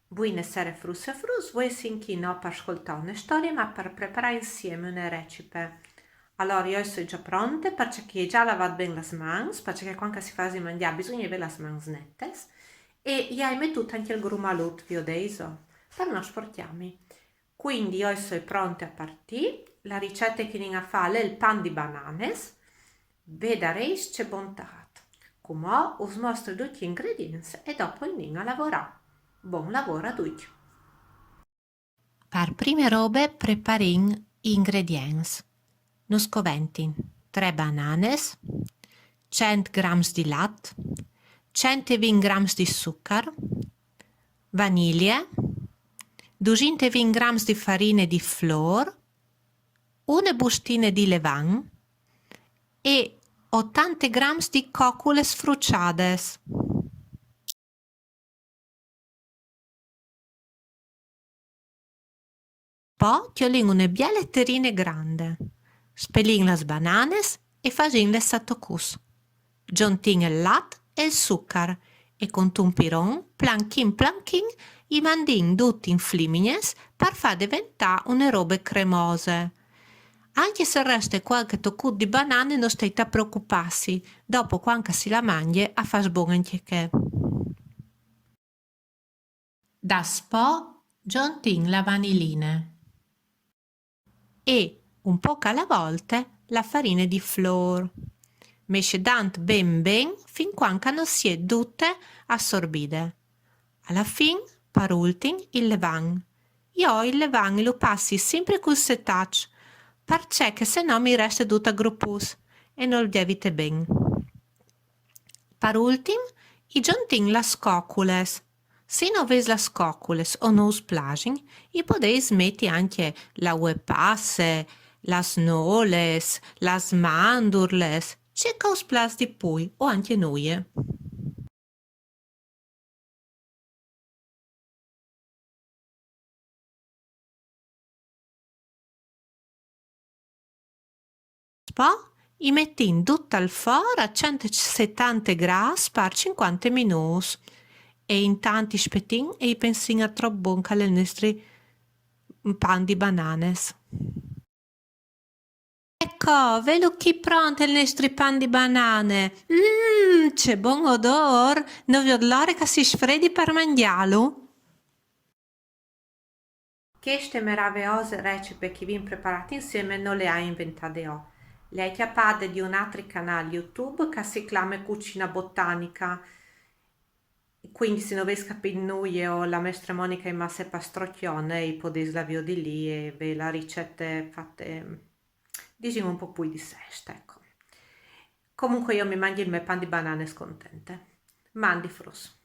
Buonasera Frus e Frus, voi sin no per ascoltare una storia ma per preparare insieme una recipe. Allora io sono già pronta perché già lavato bene le mani, perché quando si fa di mangiare bisogna avere le mani nette e io ho messo anche il grumalut, vi ho detto, per non sportiamo. Quindi io sono pronta a partire, la ricetta che viene a fare è il pan di banane, vedrete c'è bontà. Come us mostro tutti gli ingredienti e dopo andiamo a lavorare. Buon lavoro a tutti! Per prime robe preparin ingredients. Nus coventin 3 bananes, 100 grams di lat, 120 grams di zucchero, vaniglia, 220 grams di farina di flor, una bustina di levain e 80 grams di coccoles fruciades. Poi chiolin una biela terrina grande. Spelin las bananes e fasin le sattocus. Giuntin il lat e il zucchero e con un piron, planchin planchin, i mandin tutti in flimines per far diventare una robe cremose. Anche se resta qualche toccut di banane non state a preoccuparsi, dopo quando si la mangia a far buon anche che. Da spo giuntin la vanillina e, un po' alla volta, la farina di flor. Mescedant ben ben fin quando non si è tutte assorbite. Alla fin, per ultim, il levain. Io il levain lo passi sempre col setaccio, perché se no mi resta tutto gruppus e non lievite ben. Per ultim, i giuntin las coccoles. Se non ves las coccoles o non us plagin, i podeis metti anche la uepasse, las noles, las mandurles, circa us plas di pui o anche noie. Poi i metti in tutta al forno a 170 gradi per 50 minuti e in tanti spettin e i pensin a troppo buon che le nostre pan di bananes. Ecco, velo chi pronto il nostro pan di banane. C'è buon odor. Non vi l'ora che si sfredi per mangiarlo? Queste meravigliose recipe che vi ho preparato insieme non le ho inventate io. Le ho chiappate di un altro canale YouTube che si chiama Cucina Botanica. Quindi se non avessi capito noi o la maestra Monica e Massa Pastrocchione, potete la via di lì e ve la ricette fatte, diciamo un po' più di sesta, ecco. Comunque io mi mangio il mio pan di banane scontente. Mandi frus.